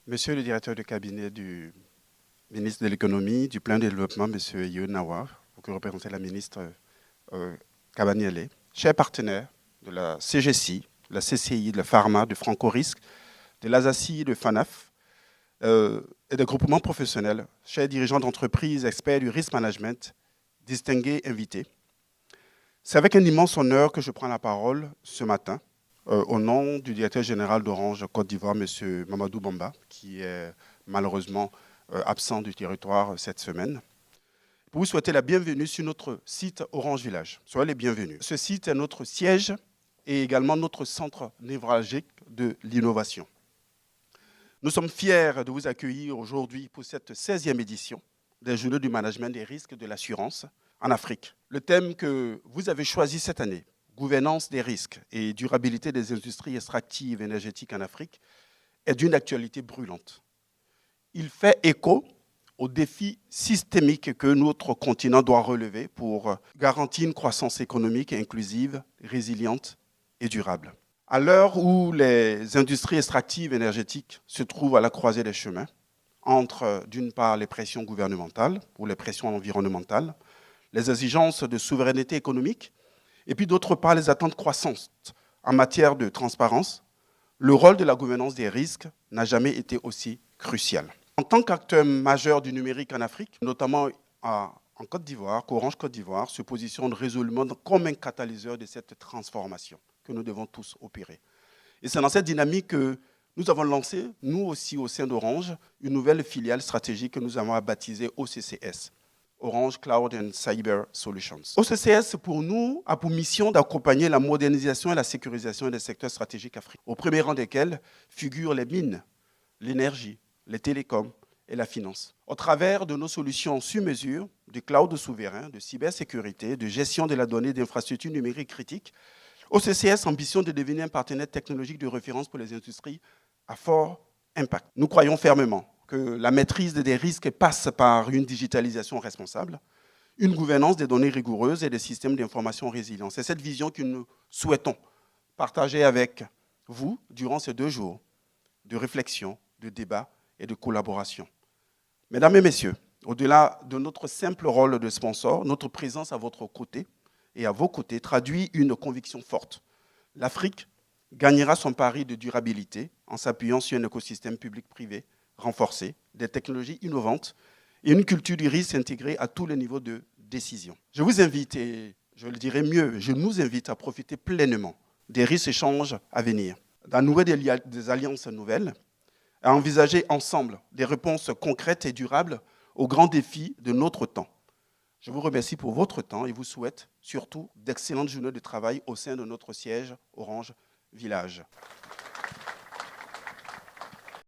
Monsieur le directeur de cabinet du ministre de l'économie, du plan de développement, Monsieur Youn Nawa, que représentez la ministre Kabaniele, chers partenaires de la CGC, de la CCI, de la Pharma, de Franco-Risque, de l'ASACI, de FANAF et des groupements professionnels, chers dirigeants d'entreprises, experts du risk management, distingués invités. C'est avec un immense honneur que je prends la parole ce matin au nom du directeur général d'Orange Côte d'Ivoire, M. Mamadou Bamba, qui est malheureusement absent du territoire cette semaine, pour vous souhaiter la bienvenue sur notre site Orange Village. Soyez les bienvenus. Ce site est notre siège et également notre centre névralgique de l'innovation. Nous sommes fiers de vous accueillir aujourd'hui pour cette 16e édition des Journées du management des risques de l'assurance en Afrique. Le thème que vous avez choisi cette année, gouvernance des risques et durabilité des industries extractives énergétiques en Afrique, est d'une actualité brûlante. Il fait écho aux défis systémiques que notre continent doit relever pour garantir une croissance économique inclusive, résiliente et durable. À l'heure où les industries extractives énergétiques se trouvent à la croisée des chemins, entre d'une part les pressions gouvernementales ou les pressions environnementales, les exigences de souveraineté économique, et puis d'autre part les attentes croissantes en matière de transparence, le rôle de la gouvernance des risques n'a jamais été aussi crucial. En tant qu'acteur majeur du numérique en Afrique, notamment en Côte d'Ivoire, qu'Orange Côte d'Ivoire se positionne résolument comme un catalyseur de cette transformation que nous devons tous opérer. Et c'est dans cette dynamique que nous avons lancé, nous aussi au sein d'Orange, une nouvelle filiale stratégique que nous avons baptisée OCCS. Orange Cloud and Cyber Solutions. OCCS, pour nous, a pour mission d'accompagner la modernisation et la sécurisation des secteurs stratégiques africains, au premier rang desquels figurent les mines, l'énergie, les télécoms et la finance. Au travers de nos solutions sur mesure, du cloud souverain, de cybersécurité, de gestion de la donnée d'infrastructures numériques critiques, OCCS ambitionne de devenir un partenaire technologique de référence pour les industries à fort impact. Nous croyons fermement que la maîtrise des risques passe par une digitalisation responsable, une gouvernance des données rigoureuses et des systèmes d'information résilients. C'est cette vision que nous souhaitons partager avec vous durant ces 2 jours de réflexion, de débat et de collaboration. Mesdames et messieurs, au-delà de notre simple rôle de sponsor, notre présence à votre côté et à vos côtés traduit une conviction forte. L'Afrique gagnera son pari de durabilité en s'appuyant sur un écosystème public-privé renforcé, des technologies innovantes et une culture du risque intégrée à tous les niveaux de décision. Je vous invite, et je le dirais mieux, je nous invite à profiter pleinement des risques échanges à venir, d'en nouer des alliances nouvelles, à envisager ensemble des réponses concrètes et durables aux grands défis de notre temps. Je vous remercie pour votre temps et vous souhaite surtout d'excellentes journées de travail au sein de notre siège Orange Village.